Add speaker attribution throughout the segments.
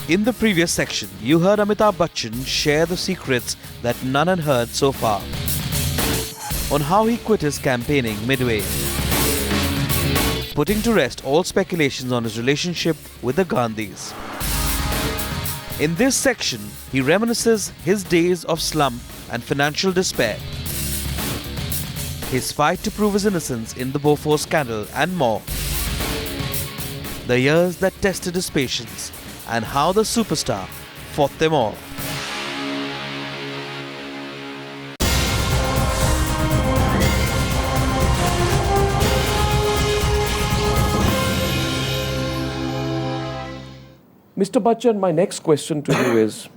Speaker 1: In the previous section, you heard Amitabh Bachchan share the secrets that none had heard so far on how he quit his campaigning midway, putting to rest all speculations on his relationship with the Gandhis. In this section, he reminisces his days of slump and financial despair, his fight to prove his innocence in the Bofors scandal and more, the years that tested his patience and how the superstar fought them all.
Speaker 2: Mr. Bachchan, my next question to you is,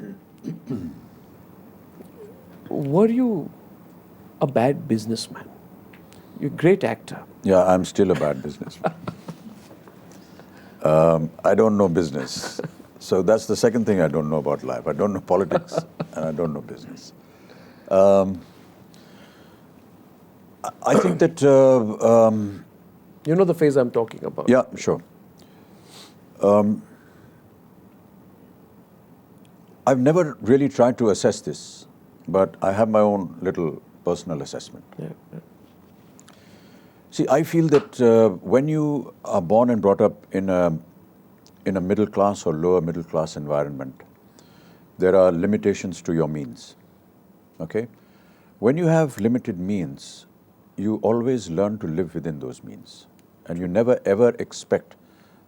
Speaker 2: were you a bad businessman? You're a great actor.
Speaker 3: Yeah, I'm still a bad businessman. I don't know business. So that's the second thing I don't know about life. I don't know politics and I don't know business. I think that...
Speaker 2: you know the phase I'm talking about.
Speaker 3: Yeah, sure. I've never really tried to assess this, but I have my own little personal assessment.
Speaker 2: Yeah.
Speaker 3: See, I feel that when you are born and brought up in a middle class or lower middle class environment, there are limitations to your means. Okay? When you have limited means, you always learn to live within those means. And you never ever expect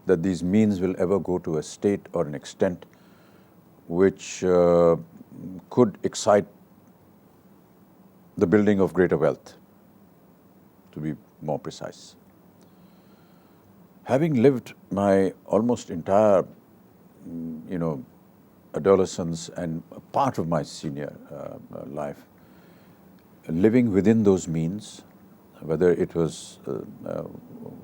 Speaker 3: that these means will ever go to a state or an extent which could excite the building of greater wealth, to be more precise. Having lived my almost entire, adolescence and part of my senior life, living within those means, whether it was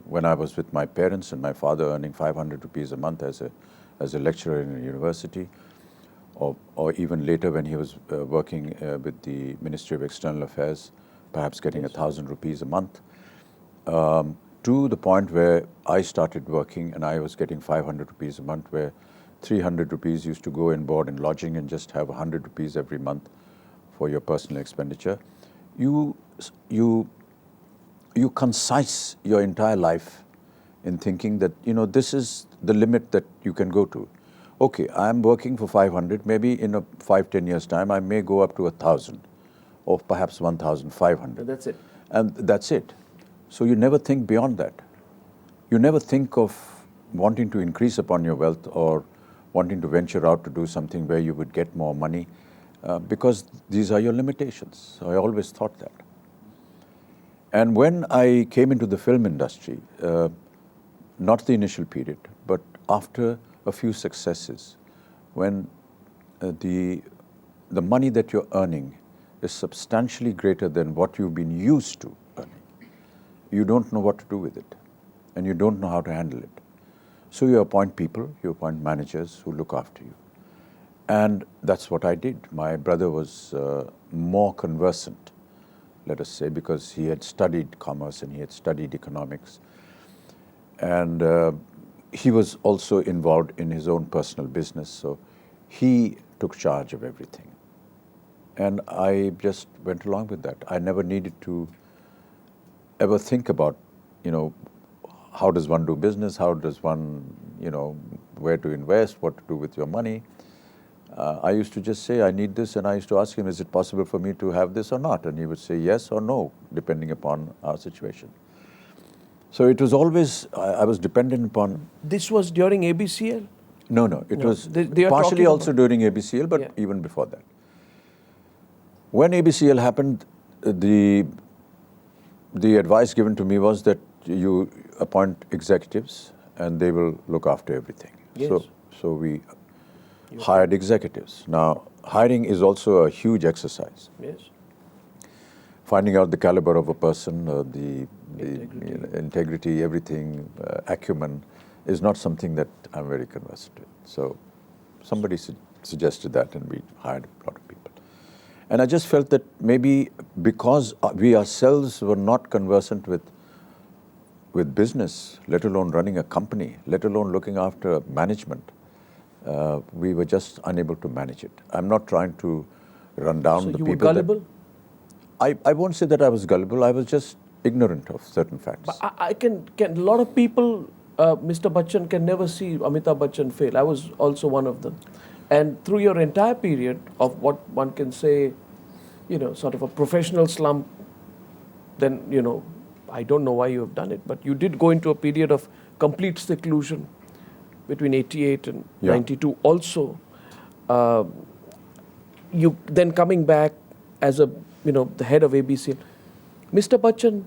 Speaker 3: when I was with my parents and my father earning 500 rupees a month as a lecturer in a university, or even later when he was working with the Ministry of External Affairs, perhaps getting 1,000 rupees a month, to the point where I started working and I was getting 500 rupees a month, where 300 rupees used to go in board and lodging and just have 100 rupees every month for your personal expenditure. You concise your entire life in thinking that, this is the limit that you can go to. Okay, I'm working for 500, maybe in 5-10 years' time, I may go up to 1,000 or perhaps 1,500.
Speaker 2: That's it.
Speaker 3: And that's it. So you never think beyond that. You never think of wanting to increase upon your wealth or wanting to venture out to do something where you would get more money because these are your limitations. So I always thought that. And when I came into the film industry, not the initial period, but after a few successes, when the money that you're earning is substantially greater than what you've been used to earning, you don't know what to do with it, and you don't know how to handle it. So you appoint people, you appoint managers who look after you. And that's what I did. My brother was more conversant, let us say, because he had studied commerce and he had studied economics. And he was also involved in his own personal business, so he took charge of everything. And I just went along with that. I never needed to ever think about, how does one do business, how does one, where to invest, what to do with your money. I used to just say, I need this, and I used to ask him, is it possible for me to have this or not? And he would say yes or no, depending upon our situation. So it was always, I was dependent upon...
Speaker 2: This was during ABCL?
Speaker 3: No, it was partially also during ABCL, but even before that. When ABCL happened, the advice given to me was that you appoint executives and they will look after everything.
Speaker 2: Yes.
Speaker 3: So we hired executives. Now, hiring is also a huge exercise.
Speaker 2: Yes.
Speaker 3: Finding out the caliber of a person, the integrity, everything, acumen, is not something that I'm very conversant with. So somebody suggested that, and we hired a lot of people. And I just felt that maybe because we ourselves were not conversant with business, let alone running a company, let alone looking after management, We were just unable to manage it. I'm not trying to run down
Speaker 2: So
Speaker 3: the
Speaker 2: you
Speaker 3: people.
Speaker 2: were gullible?
Speaker 3: I won't say that I was gullible. I was just ignorant of certain facts.
Speaker 2: But I can a lot of people, Mr. Bachchan can never see Amitabh Bachchan fail. I was also one of them. And through your entire period of what one can say, sort of a professional slump, then, I don't know why you have done it, but you did go into a period of complete seclusion between 88 and 92 also. You then coming back as the head of ABCL. Mr. Bachchan,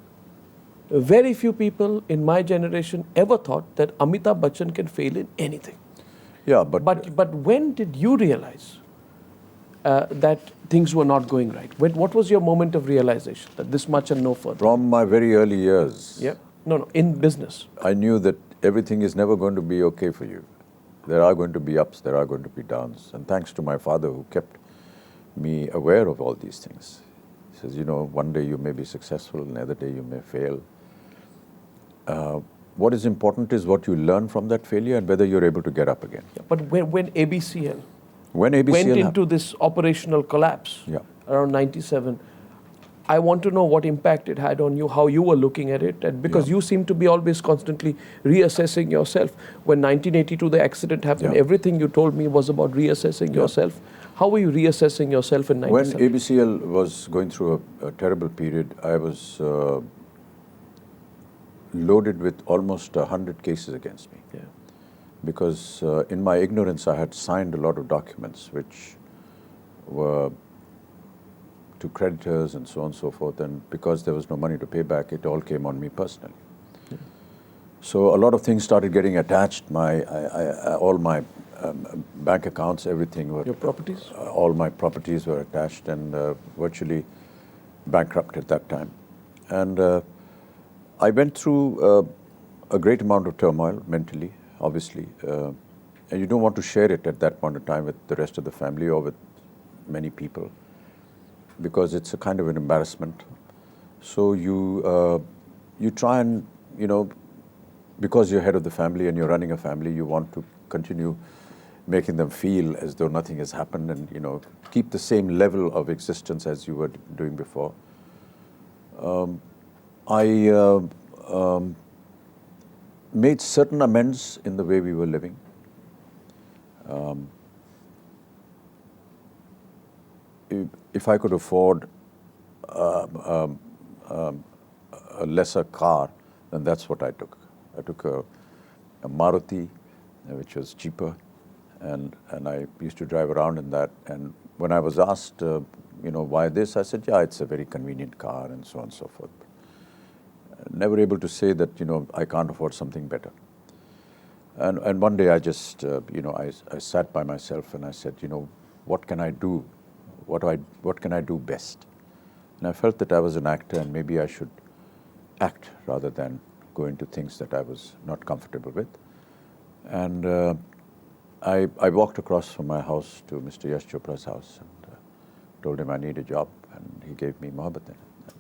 Speaker 2: very few people in my generation ever thought that Amitabh Bachchan can fail in anything.
Speaker 3: Yeah,
Speaker 2: But when did you realize that things were not going right? What was your moment of realization that this much and no further?
Speaker 3: from my very early years,
Speaker 2: Yeah. No, in business.
Speaker 3: I knew that everything is never going to be okay for you. There are going to be ups, there are going to be downs. And thanks to my father who kept me aware of all these things. He says, one day you may be successful, another day you may fail. What is important is what you learn from that failure and whether you're able to get up again.
Speaker 2: Yeah, but when ABCL
Speaker 3: When ABCL
Speaker 2: went into this operational collapse around 97, I want to know what impact it had on you, how you were looking at it, and because you seem to be always constantly reassessing yourself. When 1982 the accident happened, everything you told me was about reassessing yourself. How were you reassessing yourself in 97?
Speaker 3: When ABCL was going through a terrible period, I was loaded with almost 100 cases against me.
Speaker 2: Yeah.
Speaker 3: Because in my ignorance, I had signed a lot of documents which were to creditors and so on and so forth, and because there was no money to pay back, it all came on me personally. Yeah. So a lot of things started getting attached. All my bank accounts, everything were...
Speaker 2: Your properties?
Speaker 3: All my properties were attached and virtually bankrupt at that time. And I went through a great amount of turmoil mentally, obviously, and you don't want to share it at that point of time with the rest of the family or with many people, because it's a kind of an embarrassment. So you try and, because you're head of the family and you're running a family, you want to continue making them feel as though nothing has happened and, keep the same level of existence as you were doing before. I made certain amends in the way we were living. If I could afford a lesser car, then that's what I took. I took a Maruti, which was cheaper, and I used to drive around in that. And when I was asked, why this, I said, yeah, it's a very convenient car, and so on and so forth. Never able to say that, I can't afford something better. And one day I just, I sat by myself and I said, what can I do? What can I do best? And I felt that I was an actor and maybe I should act rather than go into things that I was not comfortable with. And I walked across from my house to Mr. Yash Chopra's house and told him I need a job, and he gave me Mohabbatein.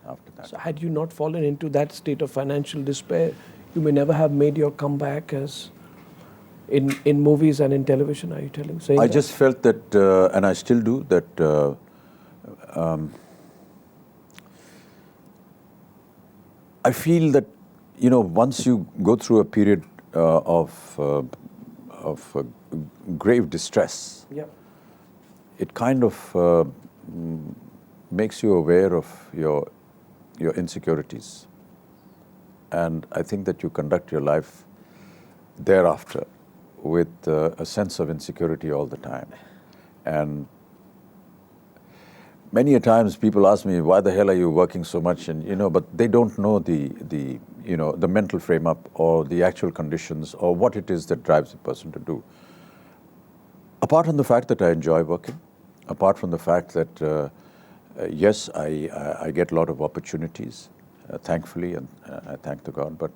Speaker 3: After that.
Speaker 2: So had you not fallen into that state of financial despair, you may never have made your comeback as in movies and in television, are you saying
Speaker 3: I
Speaker 2: that?
Speaker 3: just felt that, and I still do, that I feel that, once you go through a period of grave distress, it kind of makes you aware of your insecurities. And I think that you conduct your life thereafter with a sense of insecurity all the time. And many a times people ask me, why the hell are you working so much? And, but they don't know the mental frame up or the actual conditions or what it is that drives a person to do. Apart from the fact that I enjoy working, apart from the fact that yes, I get a lot of opportunities, thankfully, and I thank the God. But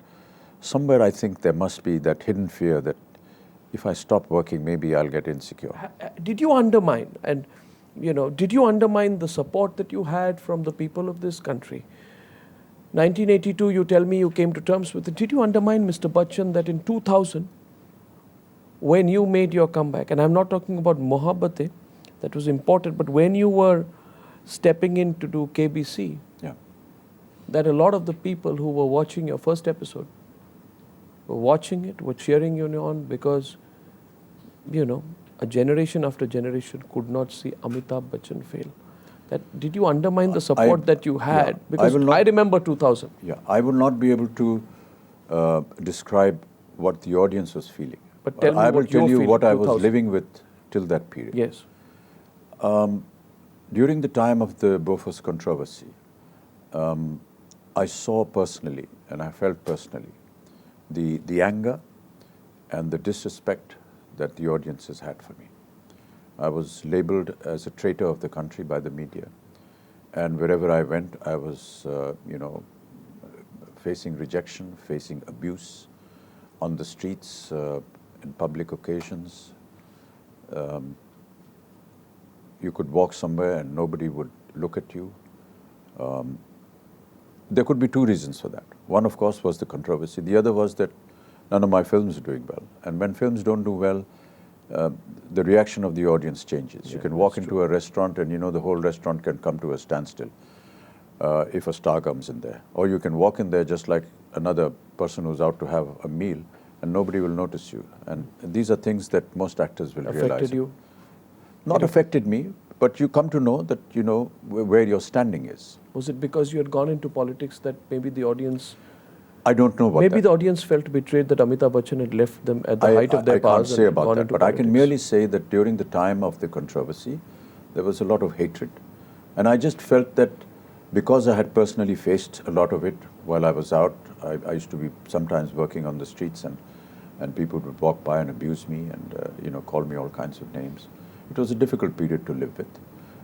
Speaker 3: somewhere I think there must be that hidden fear that if I stop working, maybe I'll get insecure.
Speaker 2: Did you undermine, and did you undermine the support that you had from the people of this country? 1982, you tell me you came to terms with it. Did you undermine, Mr. Bachchan, that in 2000, when you made your comeback, and I'm not talking about Mohabbatein, that was important, but when you were stepping in to do KBC,
Speaker 3: Yeah.
Speaker 2: that a lot of the people who were watching your first episode were watching it, were cheering you on because, you know, a generation after generation could not see Amitabh Bachchan fail. Did you undermine the support that you had?
Speaker 3: Yeah,
Speaker 2: Because I remember 2000.
Speaker 3: Yeah, I will not be able to describe what the audience was feeling.
Speaker 2: But tell me
Speaker 3: I will
Speaker 2: what
Speaker 3: tell
Speaker 2: you're
Speaker 3: you
Speaker 2: feeling,
Speaker 3: what I was
Speaker 2: 2000.
Speaker 3: living with till that period.
Speaker 2: Yes.
Speaker 3: During the time of the Bofors controversy, I saw personally, and I felt personally, the anger and the disrespect that the audiences had for me. I was labeled as a traitor of the country by the media. And wherever I went, I was, facing rejection, facing abuse on the streets, in public occasions. You could walk somewhere and nobody would look at you. There could be two reasons for that. One, of course, was the controversy. The other was that none of my films were doing well. And when films don't do well, the reaction of the audience changes.
Speaker 2: Yeah,
Speaker 3: you can walk
Speaker 2: that's
Speaker 3: into a restaurant and the whole restaurant can come to a standstill if a star comes in there. Or you can walk in there just like another person who's out to have a meal and nobody will notice you. And these are things that most actors will realize.
Speaker 2: Affected you?
Speaker 3: Not affected me, but you come to know that where your standing is.
Speaker 2: Was it because you had gone into politics that maybe the audience...
Speaker 3: I don't know what
Speaker 2: Maybe
Speaker 3: that.
Speaker 2: the audience felt betrayed that Amitabh Bachchan had left them at the height of their
Speaker 3: I can't
Speaker 2: powers
Speaker 3: say
Speaker 2: and
Speaker 3: about
Speaker 2: gone
Speaker 3: that,
Speaker 2: into
Speaker 3: but I can
Speaker 2: politics.
Speaker 3: merely say that during the time of the controversy, there was a lot of hatred. And I just felt that because I had personally faced a lot of it while I was out, I used to be sometimes working on the streets and people would walk by and abuse me and call me all kinds of names. It was a difficult period to live with.